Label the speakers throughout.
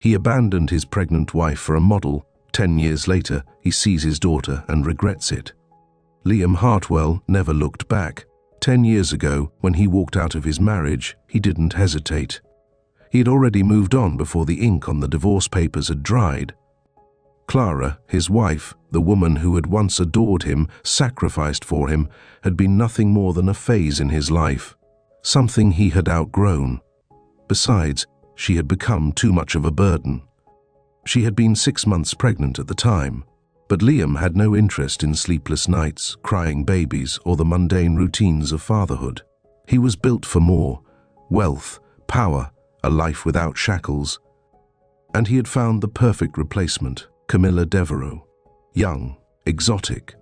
Speaker 1: He abandoned his pregnant wife for a model. 10 years later, he sees his daughter and regrets it. Liam Hartwell never looked back. 10 years ago, when he walked out of his marriage, he didn't hesitate. He had already moved on before the ink on the divorce papers had dried. Clara, his wife, the woman who had once adored him, sacrificed for him, had been nothing more than a phase in his life, something he had outgrown. Besides, she had become too much of a burden. She had been 6 months pregnant at the time, but Liam had no interest in sleepless nights, crying babies, or the mundane routines of fatherhood. He was built for more: wealth, power, a life without shackles. And he had found the perfect replacement: Camilla Devereux. Young, exotic,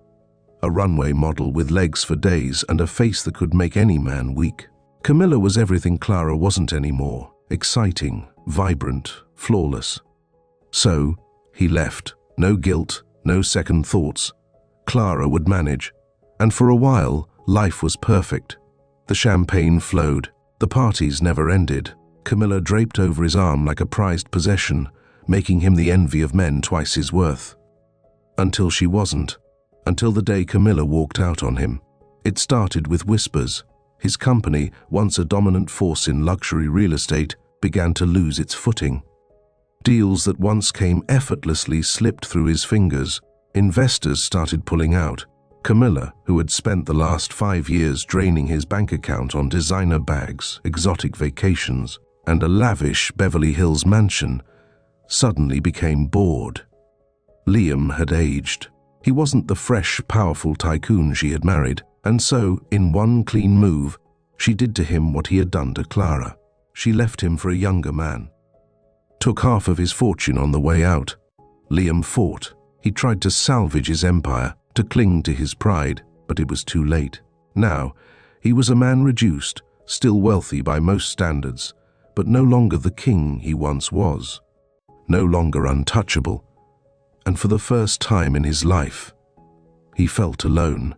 Speaker 1: a runway model with legs for days and a face that could make any man weak. Camilla was everything Clara wasn't anymore: exciting, vibrant, flawless. So, he left. No guilt, no second thoughts. Clara would manage. And for a while, life was perfect. The champagne flowed. The parties never ended. Camilla draped over his arm like a prized possession, making him the envy of men twice his worth. Until she wasn't. Until the day Camilla walked out on him. It started with whispers. His company, once a dominant force in luxury real estate, began to lose its footing. Deals that once came effortlessly slipped through his fingers. Investors started pulling out. Camilla, who had spent the last 5 years draining his bank account on designer bags, exotic vacations, and a lavish Beverly Hills mansion, suddenly became bored. Liam had aged. He wasn't the fresh, powerful tycoon she had married, and so, in one clean move, she did to him what he had done to Clara. She left him for a younger man. Took half of his fortune on the way out. Liam fought. He tried to salvage his empire, to cling to his pride, but it was too late. Now, he was a man reduced, still wealthy by most standards, but no longer the king he once was. No longer untouchable. And for the first time in his life, he felt alone.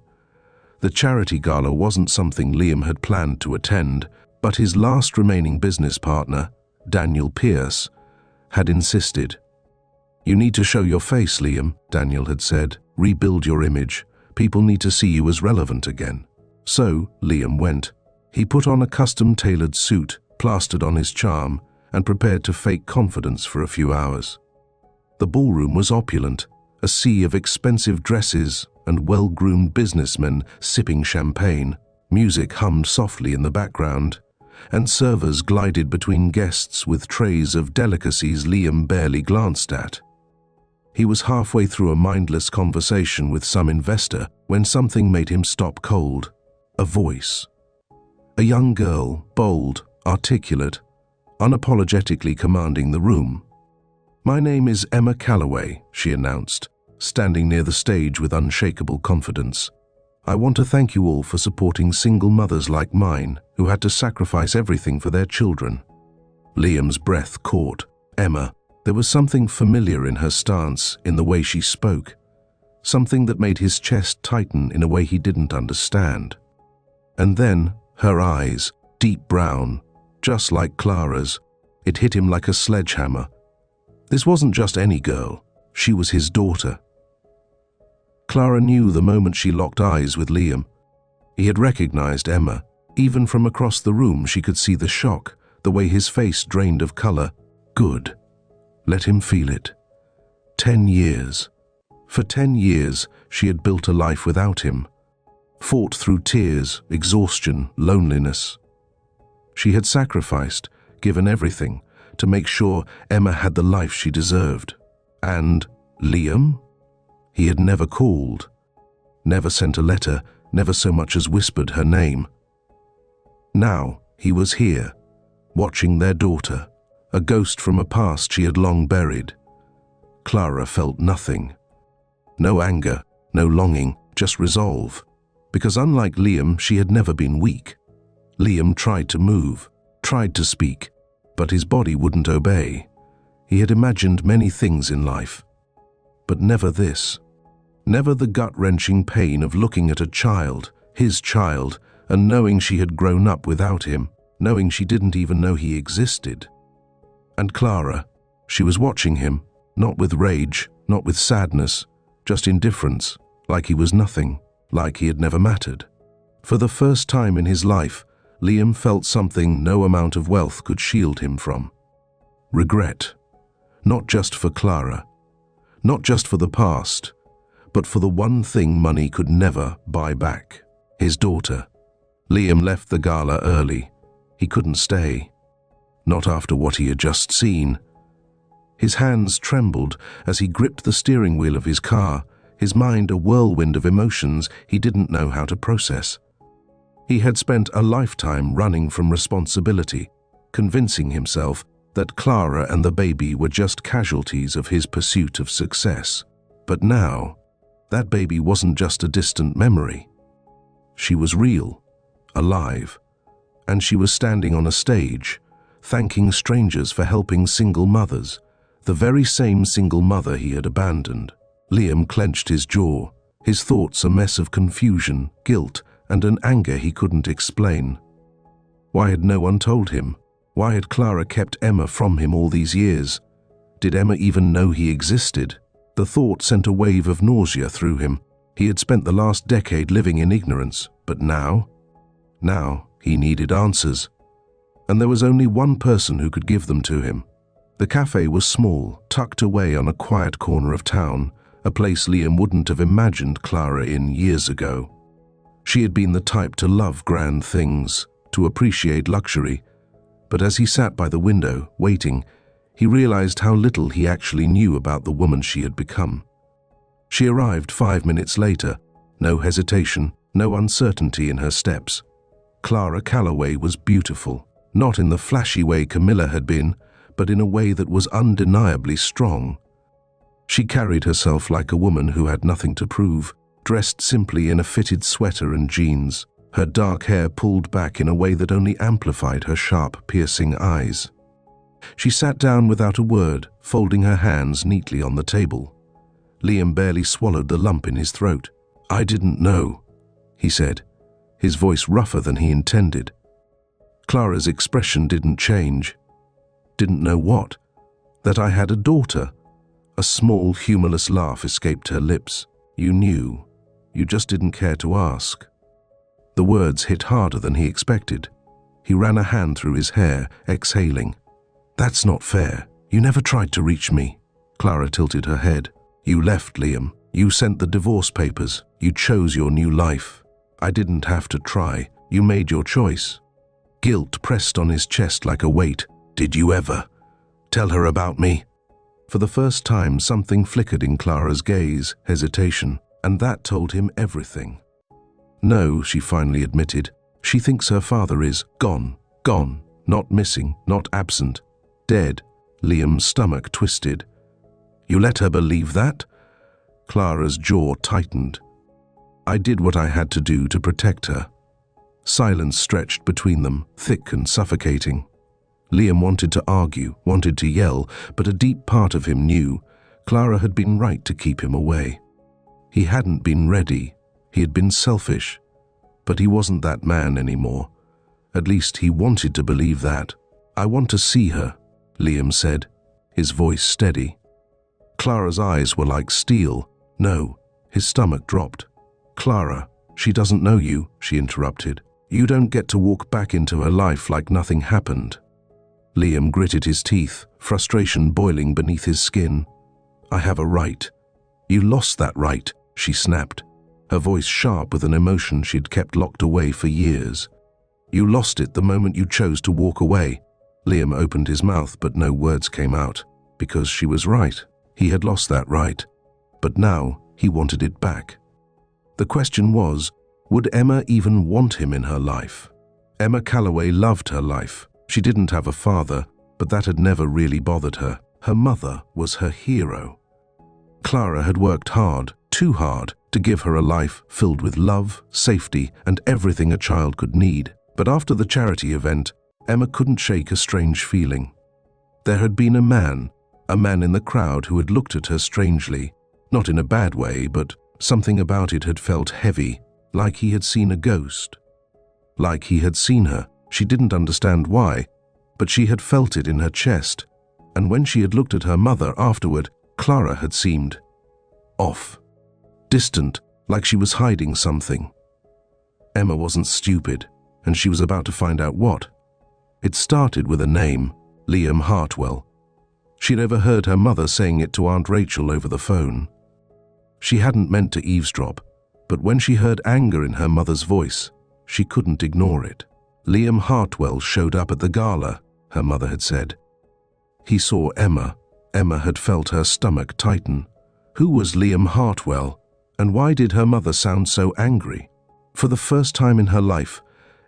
Speaker 1: The charity gala wasn't something Liam had planned to attend, but his last remaining business partner, Daniel Pierce, had insisted. "You need to show your face, Liam," Daniel had said. "Rebuild your image. People need to see you as relevant again." So, Liam went. He put on a custom-tailored suit, plastered on his charm, and prepared to fake confidence for a few hours. The ballroom was opulent, a sea of expensive dresses and well-groomed businessmen sipping champagne. Music hummed softly in the background, and servers glided between guests with trays of delicacies Liam barely glanced at. He was halfway through a mindless conversation with some investor when something made him stop cold. A voice. A young girl, bold, articulate, unapologetically commanding the room. "My name is Emma Calloway," she announced, standing near the stage with unshakable confidence. "I want to thank you all for supporting single mothers like mine who had to sacrifice everything for their children." Liam's breath caught. Emma. There was something familiar in her stance, in the way she spoke. Something that made his chest tighten in a way he didn't understand. And then, her eyes, deep brown, just like Clara's, it hit him like a sledgehammer. This wasn't just any girl. She was his daughter. Clara knew the moment she locked eyes with Liam. He had recognized Emma. Even from across the room she could see the shock, the way his face drained of color. Good. Let him feel it. 10 years. For 10 years she had built a life without him. Fought through tears, exhaustion, loneliness. She had sacrificed, given everything, to make sure Emma had the life she deserved. And Liam? He had never called, never sent a letter, never so much as whispered her name. Now he was here, watching their daughter, a ghost from a past she had long buried. Clara felt nothing. No anger, no longing, just resolve. Because unlike Liam, she had never been weak. Liam tried to move, tried to speak, but his body wouldn't obey. He had imagined many things in life, but never this. Never the gut-wrenching pain of looking at a child, his child, and knowing she had grown up without him, knowing she didn't even know he existed. And Clara, She was watching him, not with rage, not with sadness, just indifference, like he was nothing, like he had never mattered. For the first time in his life, Liam felt something no amount of wealth could shield him from. Regret. Not just for Clara, not just for the past, but for the one thing money could never buy back: his daughter. Liam left the gala early. He couldn't stay. Not after what he had just seen. His hands trembled as he gripped the steering wheel of his car, his mind a whirlwind of emotions he didn't know how to process. He had spent a lifetime running from responsibility, convincing himself that Clara and the baby were just casualties of his pursuit of success. But now, that baby wasn't just a distant memory. She was real, alive, and she was standing on a stage, thanking strangers for helping single mothers, the very same single mother he had abandoned. Liam clenched his jaw, his thoughts a mess of confusion, guilt, and an anger he couldn't explain. Why had no one told him? Why had Clara kept Emma from him all these years? Did Emma even know he existed? The thought sent a wave of nausea through him. He had spent the last decade living in ignorance, but now he needed answers. And there was only one person who could give them to him. The cafe was small, tucked away on a quiet corner of town, a place Liam wouldn't have imagined Clara in years ago. She had been the type to love grand things, to appreciate luxury, but as he sat by the window, waiting, he realized how little he actually knew about the woman she had become. She arrived 5 minutes later, no hesitation, no uncertainty in her steps. Clara Calloway was beautiful, not in the flashy way Camilla had been, but in a way that was undeniably strong. She carried herself like a woman who had nothing to prove, dressed simply in a fitted sweater and jeans, her dark hair pulled back in a way that only amplified her sharp, piercing eyes. She sat down without a word, folding her hands neatly on the table. Liam barely swallowed the lump in his throat. "I didn't know," he said, his voice rougher than he intended. Clara's expression didn't change. Didn't know what? That I had a daughter. A small, humorless laugh escaped her lips. "You knew. You just didn't care to ask." The words hit harder than he expected. He ran a hand through his hair, exhaling. "That's not fair. You never tried to reach me." Clara tilted her head. "You left, Liam. You sent the divorce papers. You chose your new life. I didn't have to try. You made your choice." Guilt pressed on his chest like a weight. "Did you ever tell her about me?" For the first time, something flickered in Clara's gaze, hesitation, and that told him everything. "No," she finally admitted. "She thinks her father is gone. Not missing, not absent. Dead." Liam's stomach twisted. "You let her believe that?" Clara's jaw tightened. "I did what I had to do to protect her." Silence stretched between them, thick and suffocating. Liam wanted to argue, wanted to yell, but a deep part of him knew Clara had been right to keep him away. He hadn't been ready. He had been selfish. But he wasn't that man anymore. At least he wanted to believe that. "I want to see her," Liam said, his voice steady. Clara's eyes were like steel. "No." His stomach dropped. "Clara, she doesn't know you," she interrupted. "You don't get to walk back into her life like nothing happened." Liam gritted his teeth, frustration boiling beneath his skin. "I have a right." "You lost that right," she snapped, her voice sharp with an emotion she'd kept locked away for years. "You lost it the moment you chose to walk away." Liam opened his mouth, but no words came out, because she was right. He had lost that right, but now he wanted it back. The question was, would Emma even want him in her life? Emma Calloway loved her life. She didn't have a father, but that had never really bothered her. Her mother was her hero. Clara had worked hard, too hard, to give her a life filled with love, safety, and everything a child could need. But after the charity event, Emma couldn't shake a strange feeling. There had been a man in the crowd who had looked at her strangely, not in a bad way, but something about it had felt heavy, like he had seen a ghost. Like he had seen her. She didn't understand why, but she had felt it in her chest, and when she had looked at her mother afterward, Clara had seemed off, distant, like she was hiding something. Emma wasn't stupid, and she was about to find out what. It started with a name, Liam Hartwell. She'd overheard her mother saying it to Aunt Rachel over the phone. She hadn't meant to eavesdrop, but when she heard anger in her mother's voice, she couldn't ignore it. Liam Hartwell showed up at the gala, her mother had said. He saw Emma. Emma had felt her stomach tighten. Who was Liam Hartwell, and why did her mother sound so angry? For the first time in her life,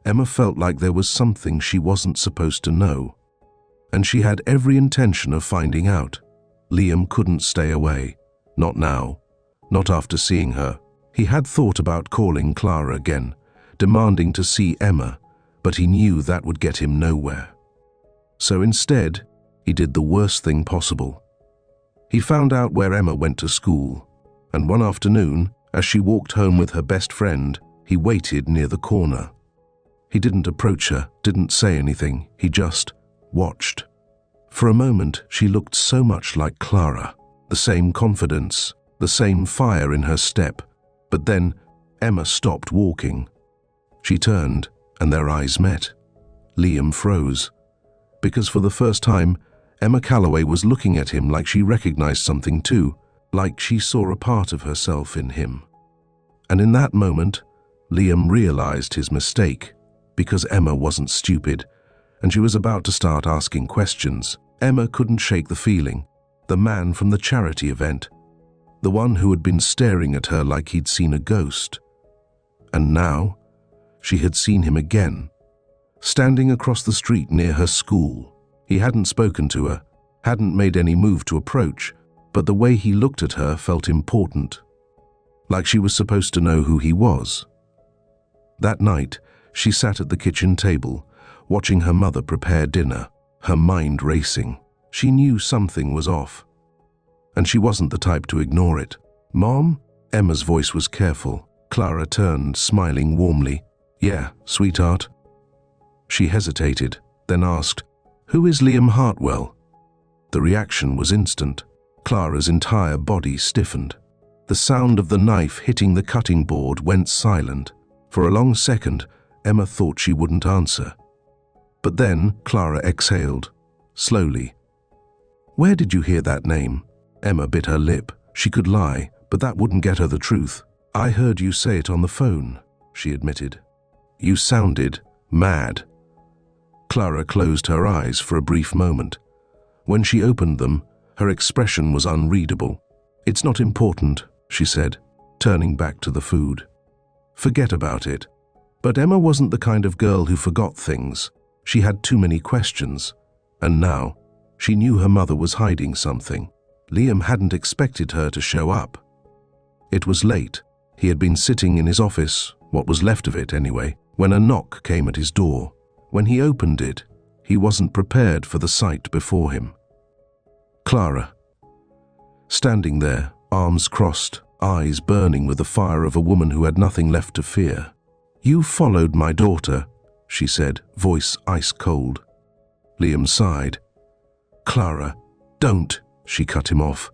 Speaker 1: Emma felt like there was something she wasn't supposed to know. And she had every intention of finding out. Liam couldn't stay away. Not now. Not after seeing her. He had thought about calling Clara again, demanding to see Emma, but he knew that would get him nowhere. So instead, he did the worst thing possible. He found out where Emma went to school, and one afternoon, as she walked home with her best friend, he waited near the corner. He didn't approach her, didn't say anything, he just watched. For a moment, she looked so much like Clara, the same confidence, the same fire in her step. But then, Emma stopped walking. She turned, and their eyes met. Liam froze, because for the first time, Emma Calloway was looking at him like she recognized something too, like she saw a part of herself in him. And in that moment, Liam realized his mistake, because Emma wasn't stupid, and she was about to start asking questions. Emma couldn't shake the feeling. The man from the charity event. The one who had been staring at her like he'd seen a ghost. And now, she had seen him again, standing across the street near her school. He hadn't spoken to her, hadn't made any move to approach, but the way he looked at her felt important, like she was supposed to know who he was. That night, she sat at the kitchen table, watching her mother prepare dinner, her mind racing. She knew something was off, and she wasn't the type to ignore it. "Mom?" Emma's voice was careful. Clara turned, smiling warmly. "Yeah, sweetheart." She hesitated, then asked, "Who is Liam Hartwell?" The reaction was instant. Clara's entire body stiffened. The sound of the knife hitting the cutting board went silent. For a long second, Emma thought she wouldn't answer. But then Clara exhaled, slowly. "Where did you hear that name?" Emma bit her lip. She could lie, but that wouldn't get her the truth. "I heard you say it on the phone," she admitted. "You sounded mad." Clara closed her eyes for a brief moment. When she opened them, her expression was unreadable. "It's not important," she said, turning back to the food. "Forget about it." But Emma wasn't the kind of girl who forgot things. She had too many questions, and now she knew her mother was hiding something. Liam hadn't expected her to show up. It was late. He had been sitting in his office, what was left of it anyway, when a knock came at his door. When he opened it, he wasn't prepared for the sight before him. Clara, standing there, arms crossed, eyes burning with the fire of a woman who had nothing left to fear. "You followed my daughter," she said, voice ice cold. Liam sighed. "Clara, don't," she cut him off.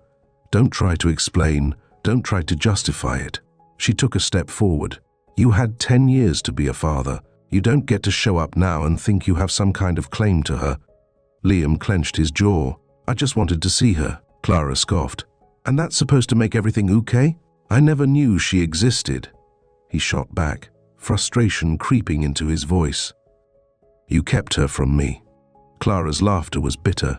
Speaker 1: "Don't try to explain, don't try to justify it." She took a step forward. "You had 10 years to be a father. You don't get to show up now and think you have some kind of claim to her." Liam clenched his jaw. "I just wanted to see her," Clara scoffed. "And that's supposed to make everything okay? I never knew she existed." He shot back, frustration creeping into his voice. "You kept her from me." Clara's laughter was bitter.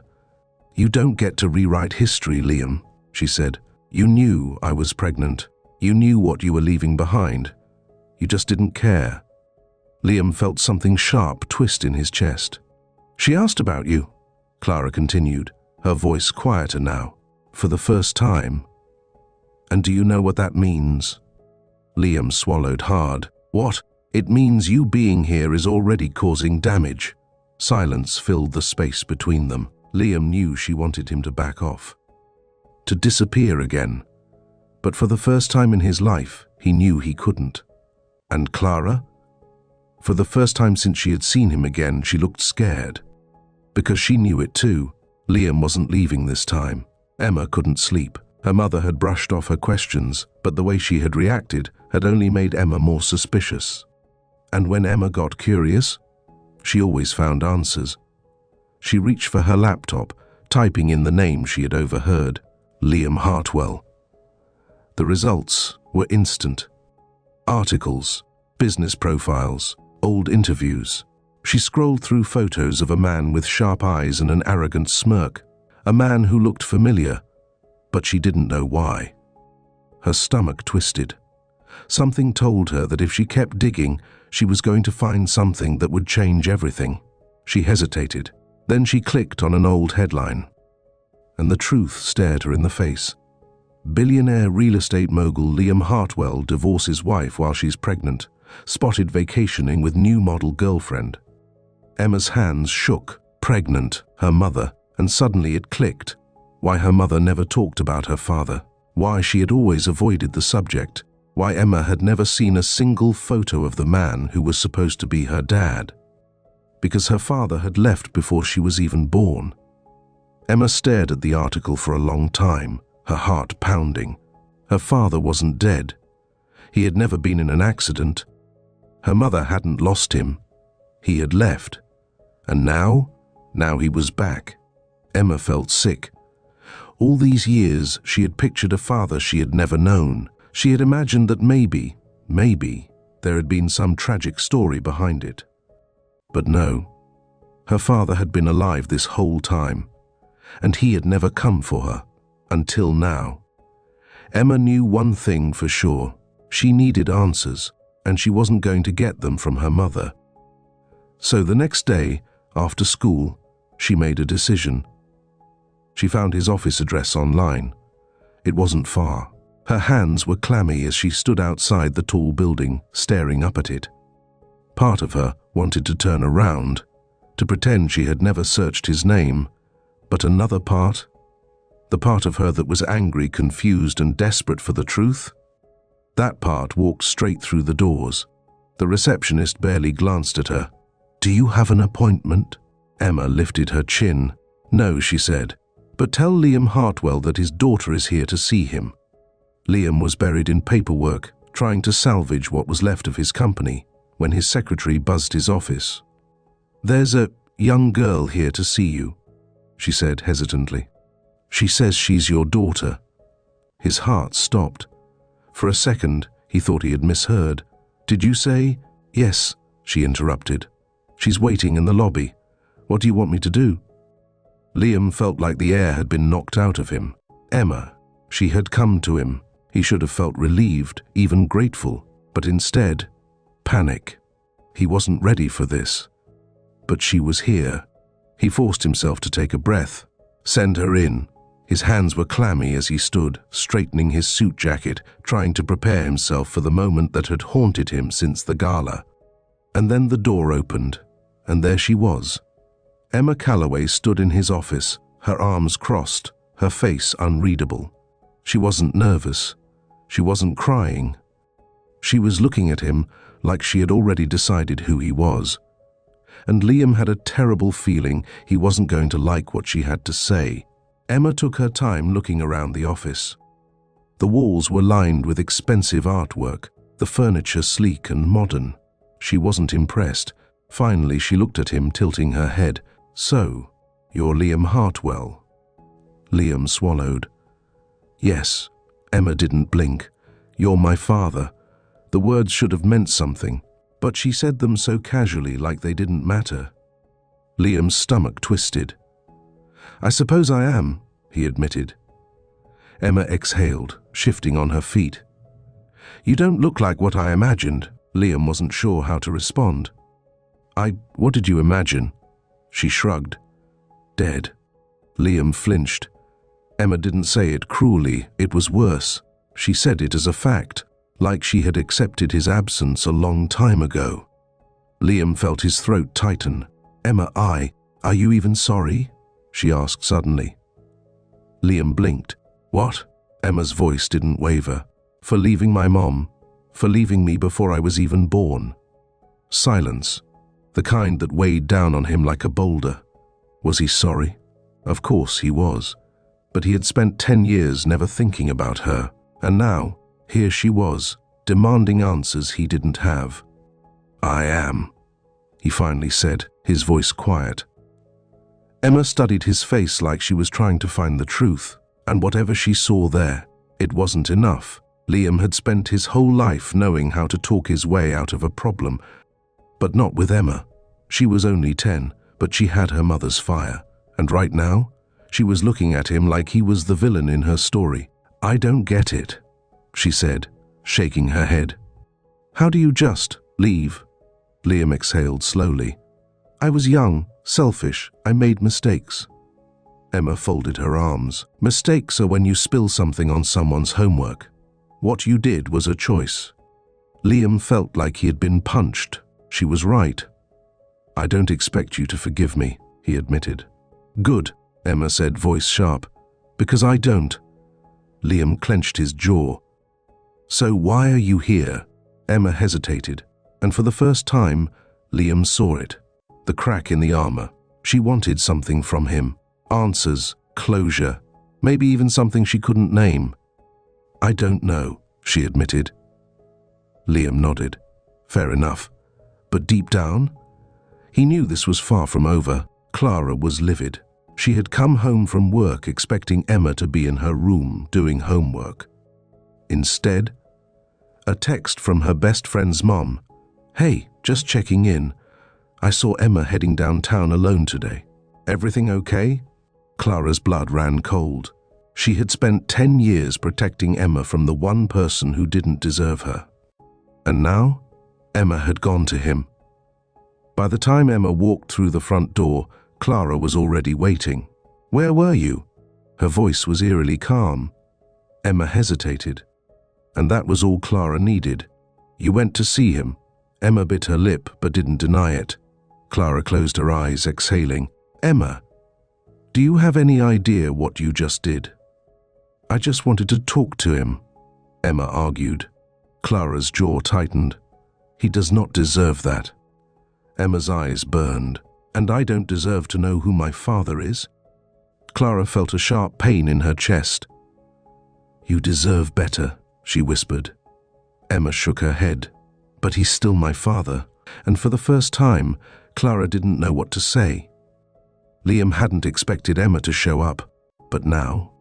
Speaker 1: "You don't get to rewrite history, Liam," she said. "You knew I was pregnant. You knew what you were leaving behind. You just didn't care." Liam felt something sharp twist in his chest. "She asked about you," Clara continued, her voice quieter now, "for the first time. And do you know what that means?" Liam swallowed hard. "What? It means you being here is already causing damage." Silence filled the space between them. Liam knew she wanted him to back off, to disappear again. But for the first time in his life, he knew he couldn't. And Clara? For the first time since she had seen him again, she looked scared. Because she knew it too. Liam wasn't leaving this time. Emma couldn't sleep. Her mother had brushed off her questions, but the way she had reacted had only made Emma more suspicious. And when Emma got curious, she always found answers. She reached for her laptop, typing in the name she had overheard, Liam Hartwell. The results were instant. Articles, business profiles, old interviews. She scrolled through photos of a man with sharp eyes and an arrogant smirk, a man who looked familiar, but she didn't know why. Her stomach twisted. Something told her that if she kept digging, she was going to find something that would change everything. She hesitated. Then she clicked on an old headline, and the truth stared her in the face. Billionaire real estate mogul Liam Hartwell divorces wife while she's pregnant, spotted vacationing with new model girlfriend. Emma's hands shook. Pregnant, her mother, and suddenly it clicked. Why her mother never talked about her father, why she had always avoided the subject, why Emma had never seen a single photo of the man who was supposed to be her dad. Because her father had left before she was even born. Emma stared at the article for a long time, her heart pounding. Her father wasn't dead. He had never been in an accident. Her mother hadn't lost him. He had left. And now he was back. Emma felt sick. All these years, she had pictured a father she had never known. She had imagined that maybe, there had been some tragic story behind it. But no, her father had been alive this whole time, and he had never come for her, until now. Emma knew one thing for sure. She needed answers, and she wasn't going to get them from her mother. So the next day, after school, she made a decision. She found his office address online. It wasn't far. Her hands were clammy as she stood outside the tall building, staring up at it. Part of her wanted to turn around, to pretend she had never searched his name, but another part, the part of her that was angry, confused, and desperate for the truth, that part walked straight through the doors. The receptionist barely glanced at her. "Do you have an appointment?" Emma lifted her chin. "No," she said, "but tell Liam Hartwell that his daughter is here to see him." Liam was buried in paperwork, trying to salvage what was left of his company, when his secretary buzzed his office. "There's a young girl here to see you," she said hesitantly. "She says she's your daughter." His heart stopped. For a second, he thought he had misheard. "Did you say?" "Yes," she interrupted. "She's waiting in the lobby. What do you want me to do?" Liam felt like the air had been knocked out of him. Emma, she had come to him. He should have felt relieved, even grateful, but instead, panic. He wasn't ready for this. But she was here. He forced himself to take a breath. Send her in. His hands were clammy as he stood, straightening his suit jacket, trying to prepare himself for the moment that had haunted him since the gala. And then the door opened, and there she was. Emma Calloway stood in his office, her arms crossed, her face unreadable. She wasn't nervous. She wasn't crying. She was looking at him like she had already decided who he was. And Liam had a terrible feeling he wasn't going to like what she had to say. Emma took her time looking around the office. The walls were lined with expensive artwork, the furniture sleek and modern. She wasn't impressed. Finally, she looked at him, tilting her head. "So, you're Liam Hartwell?" Liam swallowed. "Yes." Emma didn't blink. "You're my father." The words should have meant something, but she said them so casually, like they didn't matter. Liam's stomach twisted. "I suppose I am," he admitted. Emma exhaled, shifting on her feet. "You don't look like what I imagined." Liam wasn't sure how to respond. What did you imagine?" She shrugged. "Dead." Liam flinched. Emma didn't say it cruelly, it was worse. She said it as a fact, like she had accepted his absence a long time ago. Liam felt his throat tighten. "Emma, are you even sorry?" she asked suddenly. Liam blinked. "What?" Emma's voice didn't waver. "For leaving my mom, for leaving me before I was even born." Silence, the kind that weighed down on him like a boulder. Was he sorry? Of course he was. But he had spent 10 years never thinking about her, and now, here she was, demanding answers he didn't have. "I am," he finally said, his voice quiet. Emma studied his face like she was trying to find the truth, and whatever she saw there, it wasn't enough. Liam had spent his whole life knowing how to talk his way out of a problem, but not with Emma. She was only 10, but she had her mother's fire, and right now, she was looking at him like he was the villain in her story. "I don't get it," she said, shaking her head. "How do you just leave?" Liam exhaled slowly. "I was young, selfish, I made mistakes." Emma folded her arms. "Mistakes are when you spill something on someone's homework. What you did was a choice." Liam felt like he had been punched. She was right. "I don't expect you to forgive me," he admitted. "Good," Emma said, voice sharp. "Because I don't." Liam clenched his jaw. "So why are you here?" Emma hesitated, and for the first time, Liam saw it. The crack in the armor. She wanted something from him. Answers, closure, maybe even something she couldn't name. "I don't know," she admitted. Liam nodded. Fair enough. But deep down, he knew this was far from over. Clara was livid. She had come home from work expecting Emma to be in her room doing homework. Instead, a text from her best friend's mom. "Hey, just checking in. I saw Emma heading downtown alone today. Everything okay?" Clara's blood ran cold. She had spent 10 years protecting Emma from the one person who didn't deserve her. And now, Emma had gone to him. By the time Emma walked through the front door, Clara was already waiting. "Where were you?" Her voice was eerily calm. Emma hesitated. And that was all Clara needed. "You went to see him." Emma bit her lip but didn't deny it. Clara closed her eyes, exhaling. "Emma, do you have any idea what you just did?" "I just wanted to talk to him," Emma argued. Clara's jaw tightened. "He does not deserve that." Emma's eyes burned. "And I don't deserve to know who my father is?" Clara felt a sharp pain in her chest. "You deserve better," she whispered. Emma shook her head. "But he's still my father." And for the first time, Clara didn't know what to say. Liam hadn't expected Emma to show up, but now,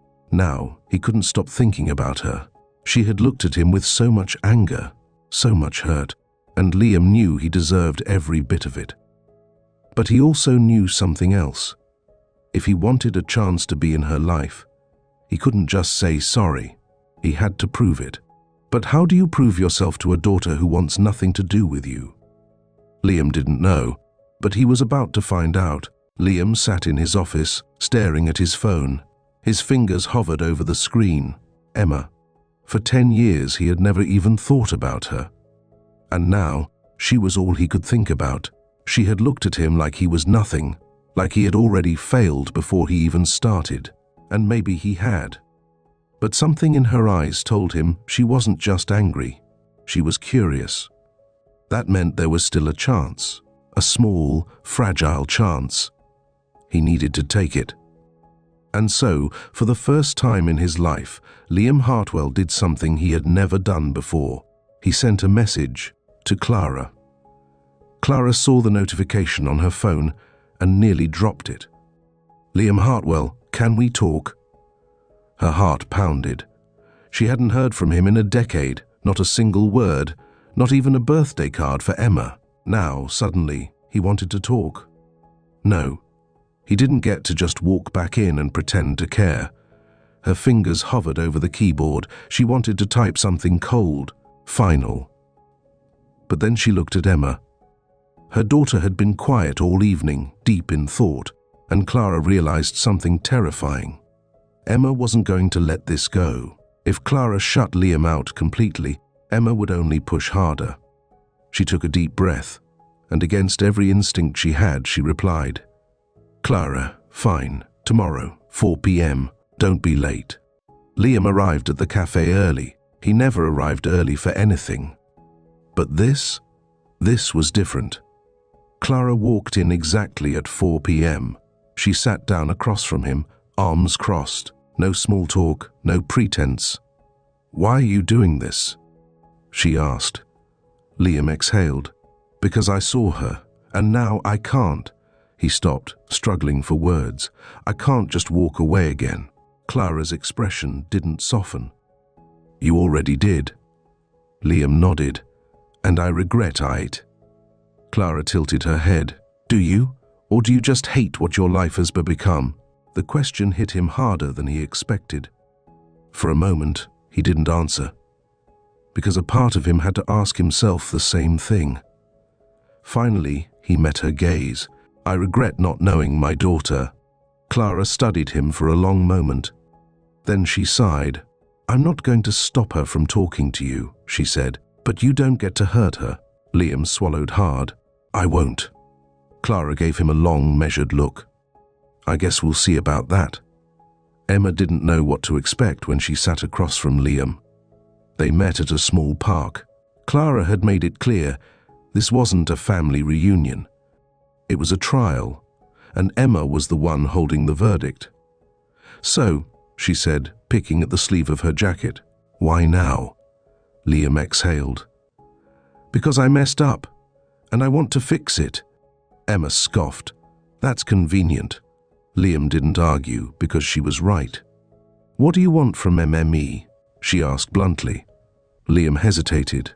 Speaker 1: he couldn't stop thinking about her. She had looked at him with so much anger, so much hurt, and Liam knew he deserved every bit of it. But he also knew something else. If he wanted a chance to be in her life, he couldn't just say sorry. He had to prove it. But how do you prove yourself to a daughter who wants nothing to do with you? Liam didn't know, but he was about to find out. Liam sat in his office, staring at his phone. His fingers hovered over the screen. Emma. For 10 years he had never even thought about her. And now, she was all he could think about. She had looked at him like he was nothing, like he had already failed before he even started. And maybe he had. But something in her eyes told him she wasn't just angry. She was curious. That meant there was still a chance. A small, fragile chance. He needed to take it. And so, for the first time in his life, Liam Hartwell did something he had never done before. He sent a message to Clara. Clara saw the notification on her phone and nearly dropped it. "Liam Hartwell, can we talk?" Her heart pounded. She hadn't heard from him in a decade, not a single word, not even a birthday card for Emma. Now, suddenly, he wanted to talk. No, he didn't get to just walk back in and pretend to care. Her fingers hovered over the keyboard. She wanted to type something cold, final. But then she looked at Emma. Her daughter had been quiet all evening, deep in thought, and Clara realized something terrifying. Emma wasn't going to let this go. If Clara shut Liam out completely, Emma would only push harder. She took a deep breath, and against every instinct she had, she replied, "Clara, fine, tomorrow, 4 p.m, don't be late." Liam arrived at the cafe early. He never arrived early for anything. But this was different. Clara walked in exactly at 4 p.m. She sat down across from him, arms crossed. No small talk, no pretense. "Why are you doing this?" she asked. Liam exhaled. "Because I saw her, and now I can't." He stopped, struggling for words. "I can't just walk away again." Clara's expression didn't soften. "You already did." Liam nodded. "And I regret it." Clara tilted her head. "Do you? Or do you just hate what your life has become?" The question hit him harder than he expected. For a moment, he didn't answer, because a part of him had to ask himself the same thing. Finally, he met her gaze. "I regret not knowing my daughter." Clara studied him for a long moment. Then she sighed. "I'm not going to stop her from talking to you," she said, "but you don't get to hurt her." Liam swallowed hard. "I won't." Clara gave him a long, measured look. "I guess we'll see about that." Emma didn't know what to expect when she sat across from Liam. They met at a small park. Clara had made it clear this wasn't a family reunion. It was a trial, and Emma was the one holding the verdict. "So," she said, picking at the sleeve of her jacket. "Why now?" Liam exhaled. "Because I messed up, and I want to fix it." Emma scoffed. "That's convenient." Liam didn't argue, because she was right. "What do you want from MME?" she asked bluntly. Liam hesitated.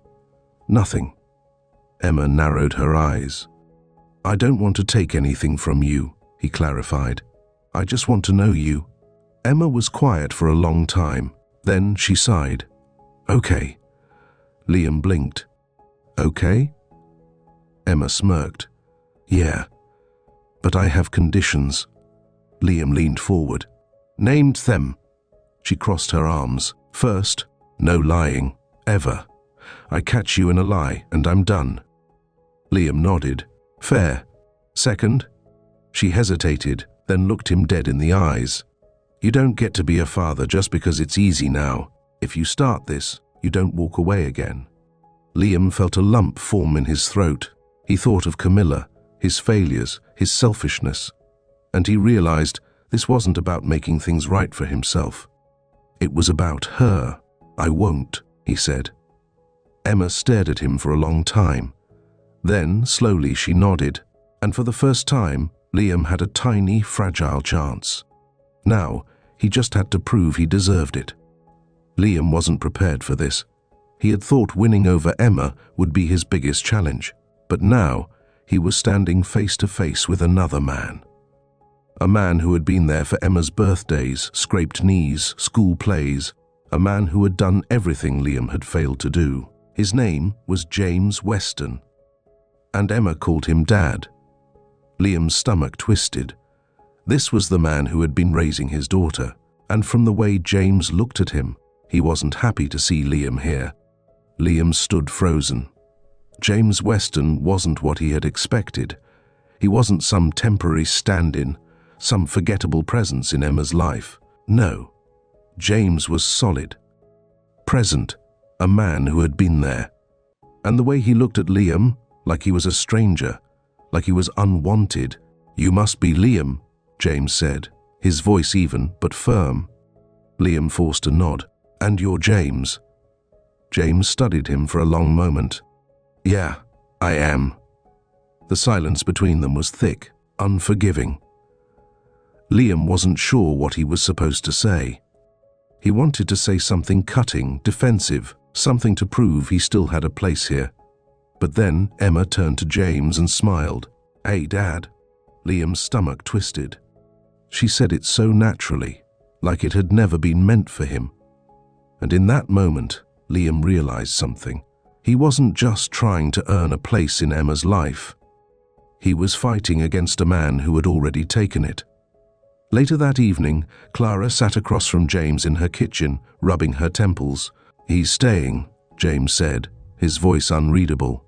Speaker 1: "Nothing." Emma narrowed her eyes. "I don't want to take anything from you," he clarified. "I just want to know you." Emma was quiet for a long time. Then she sighed. "Okay." Liam blinked. "Okay?" Emma smirked. "Yeah, but I have conditions." Liam leaned forward. "Named them." She crossed her arms. "First, no lying, ever. I catch you in a lie, and I'm done." Liam nodded. "Fair." "Second?" She hesitated, then looked him dead in the eyes. "You don't get to be a father just because it's easy now. If you start this, you don't walk away again." Liam felt a lump form in his throat. He thought of Camilla, his failures, his selfishness. And he realized this wasn't about making things right for himself. It was about her. "I won't," he said. Emma stared at him for a long time. Then, slowly, she nodded, and for the first time, Liam had a tiny, fragile chance. Now, he just had to prove he deserved it. Liam wasn't prepared for this. He had thought winning over Emma would be his biggest challenge, but now he was standing face to face with another man. A man who had been there for Emma's birthdays, scraped knees, school plays. A man who had done everything Liam had failed to do. His name was James Weston. And Emma called him Dad. Liam's stomach twisted. This was the man who had been raising his daughter, and from the way James looked at him, he wasn't happy to see Liam here. Liam stood frozen. James Weston wasn't what he had expected. He wasn't some temporary stand-in, some forgettable presence in Emma's life. No, James was solid, present, a man who had been there. And the way he looked at Liam, like he was a stranger, like he was unwanted. "You must be Liam," James said, his voice even but firm. Liam forced a nod. "And you're James?" James studied him for a long moment. "Yeah, I am." The silence between them was thick, unforgiving. Liam wasn't sure what he was supposed to say. He wanted to say something cutting, defensive, something to prove he still had a place here. But then Emma turned to James and smiled. "Hey, Dad." Liam's stomach twisted. She said it so naturally, like it had never been meant for him. And in that moment, Liam realized something. He wasn't just trying to earn a place in Emma's life. He was fighting against a man who had already taken it. Later that evening, Clara sat across from James in her kitchen, rubbing her temples. "He's staying," James said, his voice unreadable.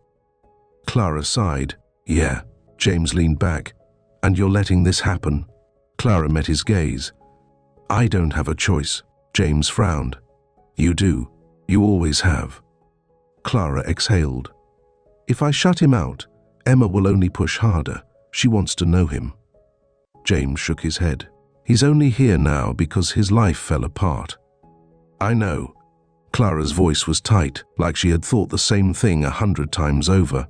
Speaker 1: Clara sighed. "Yeah." James leaned back. "And you're letting this happen?" Clara met his gaze. "I don't have a choice." James frowned. "You do. You always have." Clara exhaled. "If I shut him out, Emma will only push harder. She wants to know him." James shook his head. He's only here now because his life fell apart. I know. Clara's voice was tight, like she had thought the same thing 100 times over.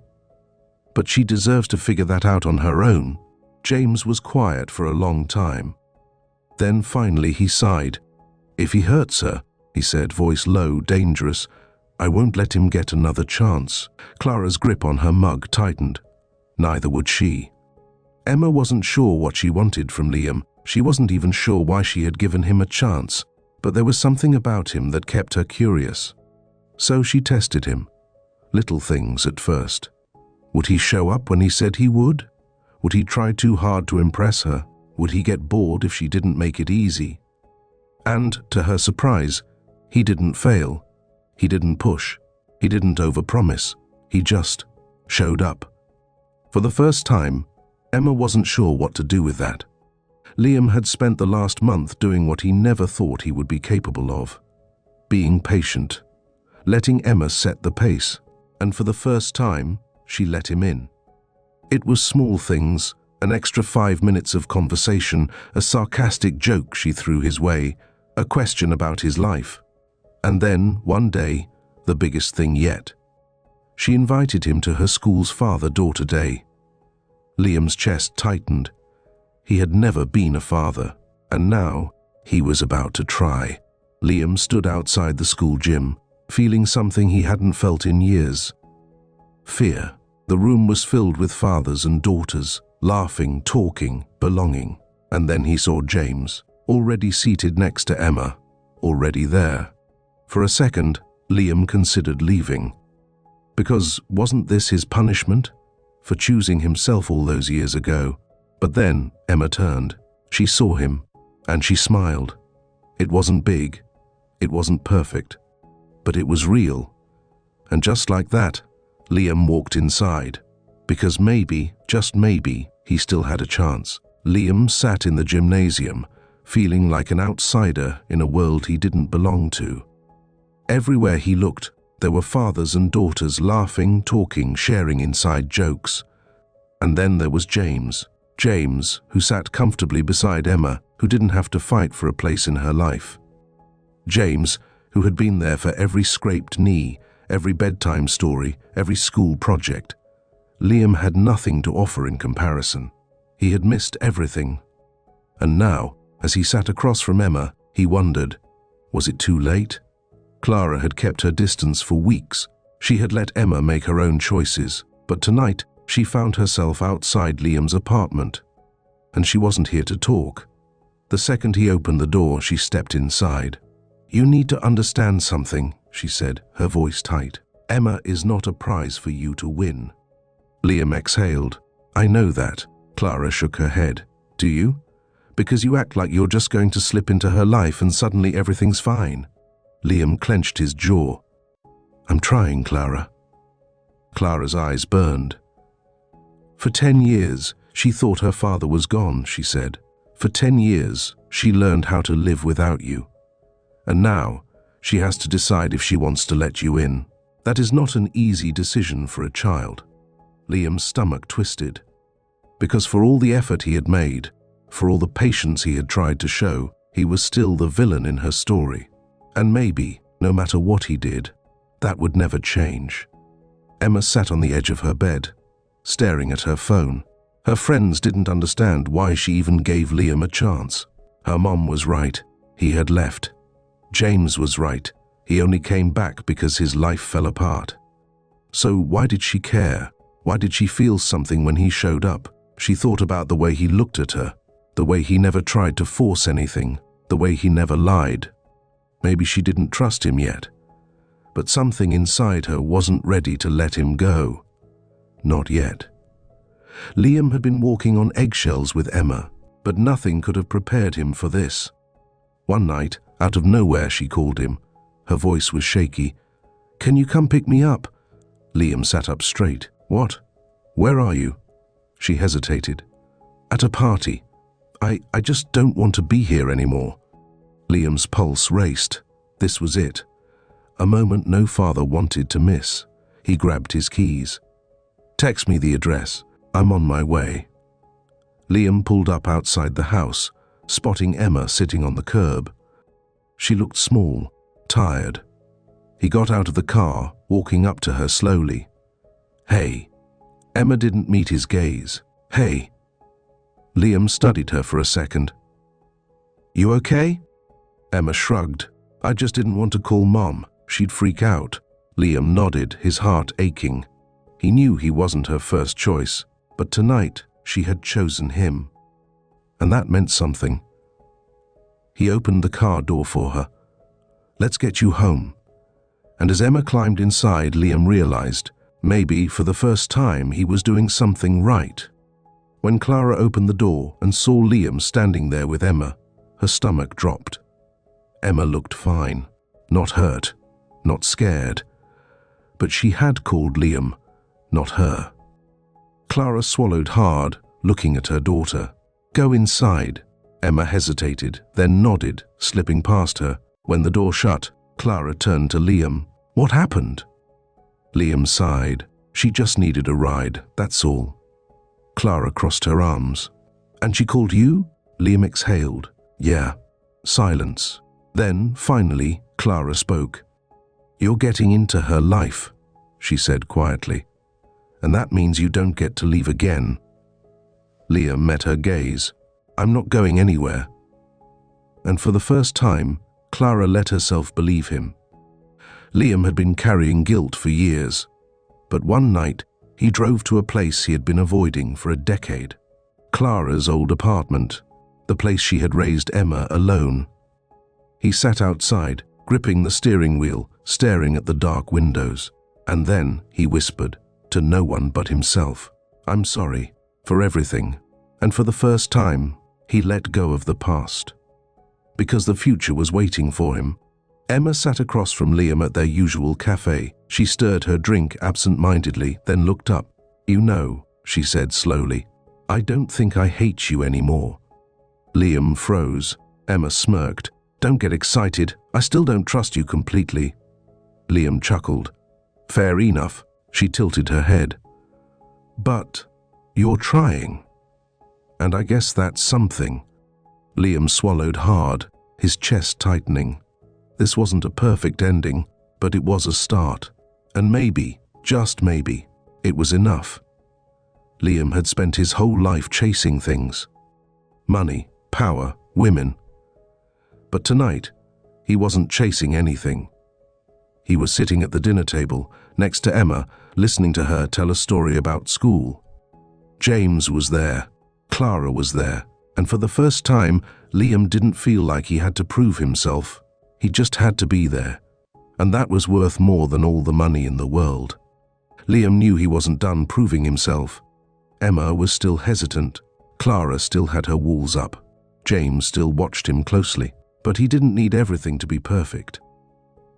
Speaker 1: But she deserves to figure that out on her own. James was quiet for a long time. Then finally he sighed. If he hurts her, he said, voice low, dangerous, I won't let him get another chance. Clara's grip on her mug tightened. Neither would she. Emma wasn't sure what she wanted from Liam. She wasn't even sure why she had given him a chance, but there was something about him that kept her curious. So she tested him. Little things at first. Would he show up when he said he would? Would he try too hard to impress her? Would he get bored if she didn't make it easy? And, to her surprise, he didn't fail. He didn't push. He didn't overpromise. He just showed up. For the first time, Emma wasn't sure what to do with that. Liam had spent the last month doing what he never thought he would be capable of. Being patient. Letting Emma set the pace. And for the first time, she let him in. It was small things, an extra 5 minutes of conversation, a sarcastic joke she threw his way, a question about his life. And then, one day, the biggest thing yet. She invited him to her school's father-daughter day. Liam's chest tightened. He had never been a father, and now he was about to try. Liam stood outside the school gym, feeling something he hadn't felt in years. Fear. The room was filled with fathers and daughters, laughing, talking, belonging. And then he saw James, already seated next to Emma, already there. For a second, Liam considered leaving. Because wasn't this his punishment? For choosing himself all those years ago? But then Emma turned. She saw him, and she smiled. It wasn't big, it wasn't perfect, but it was real. And just like that, Liam walked inside, because maybe, just maybe, he still had a chance. Liam sat in the gymnasium, feeling like an outsider in a world he didn't belong to. Everywhere he looked, there were fathers and daughters laughing, talking, sharing inside jokes. And then there was James. James, who sat comfortably beside Emma, who didn't have to fight for a place in her life. James, who had been there for every scraped knee, every bedtime story, every school project. Liam had nothing to offer in comparison. He had missed everything. And now, as he sat across from Emma, he wondered, was it too late? Clara had kept her distance for weeks. She had let Emma make her own choices, but tonight she found herself outside Liam's apartment. And she wasn't here to talk. The second he opened the door, she stepped inside. You need to understand something, she said, her voice tight. Emma is not a prize for you to win. Liam exhaled. I know that. Clara shook her head. Do you? Because you act like you're just going to slip into her life and suddenly everything's fine. Liam clenched his jaw. I'm trying, Clara. Clara's eyes burned. For 10 years, she thought her father was gone, she said. For 10 years, she learned how to live without you. And now, she has to decide if she wants to let you in. That is not an easy decision for a child. Liam's stomach twisted. Because for all the effort he had made, for all the patience he had tried to show, he was still the villain in her story. And maybe, no matter what he did, that would never change. Emma sat on the edge of her bed, staring at her phone. Her friends didn't understand why she even gave Liam a chance. Her mom was right. He had left. James was right. He only came back because his life fell apart. So why did she care? Why did she feel something when he showed up? She thought about the way he looked at her, the way he never tried to force anything, the way he never lied. Maybe she didn't trust him yet. But something inside her wasn't ready to let him go. Not yet. Liam had been walking on eggshells with Emma, but nothing could have prepared him for this. One night, out of nowhere, she called him. Her voice was shaky. Can you come pick me up? Liam sat up straight. What? Where are you? She hesitated. At a party. I just don't want to be here anymore. Liam's pulse raced. This was it. A moment no father wanted to miss. He grabbed his keys. Text me the address. I'm on my way. Liam pulled up outside the house, spotting Emma sitting on the curb. She looked small, tired. He got out of the car, walking up to her slowly. "Hey." Emma didn't meet his gaze. "Hey." Liam studied her for a second. "You okay?" Emma shrugged. "I just didn't want to call Mom. She'd freak out." Liam nodded, his heart aching. He knew he wasn't her first choice, but tonight she had chosen him. And that meant something. He opened the car door for her. "Let's get you home." And as Emma climbed inside, Liam realized, maybe for the first time, he was doing something right. When Clara opened the door and saw Liam standing there with Emma, her stomach dropped. Emma looked fine, not hurt, not scared. But she had called Liam, not her. Clara swallowed hard, looking at her daughter. "Go inside." Emma hesitated, then nodded, slipping past her. When the door shut, Clara turned to Liam. "What happened?" Liam sighed. "She just needed a ride, that's all." Clara crossed her arms. "And she called you?" Liam exhaled. "Yeah." Silence. Then, finally, Clara spoke. "You're getting into her life," she said quietly. "And that means you don't get to leave again." Liam met her gaze. "I'm not going anywhere." And for the first time, Clara let herself believe him. Liam had been carrying guilt for years, but one night he drove to a place he had been avoiding for a decade. Clara's old apartment, the place she had raised Emma alone. He sat outside, gripping the steering wheel, staring at the dark windows. And then he whispered, to no one but himself, "I'm sorry for everything." And for the first time, he let go of the past. Because the future was waiting for him. Emma sat across from Liam at their usual cafe. She stirred her drink absent-mindedly, then looked up. "You know," she said slowly, "I don't think I hate you anymore." Liam froze. Emma smirked. "Don't get excited. I still don't trust you completely." Liam chuckled. "Fair enough." She tilted her head. "But you're trying. And I guess that's something." Liam swallowed hard, his chest tightening. This wasn't a perfect ending, but it was a start. And maybe, just maybe, it was enough. Liam had spent his whole life chasing things. Money, power, women. But tonight, he wasn't chasing anything. He was sitting at the dinner table, next to Emma, listening to her tell a story about school. James was there. Clara was there. And for the first time, Liam didn't feel like he had to prove himself. He just had to be there. And that was worth more than all the money in the world. Liam knew he wasn't done proving himself. Emma was still hesitant. Clara still had her walls up. James still watched him closely. But he didn't need everything to be perfect.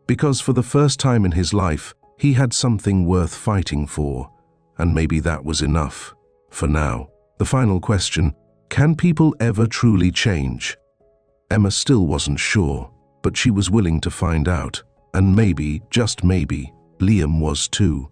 Speaker 1: Because for the first time in his life, he had something worth fighting for. And maybe that was enough. For now. The final question, can people ever truly change? Emma still wasn't sure, but she was willing to find out. And maybe, just maybe, Liam was too.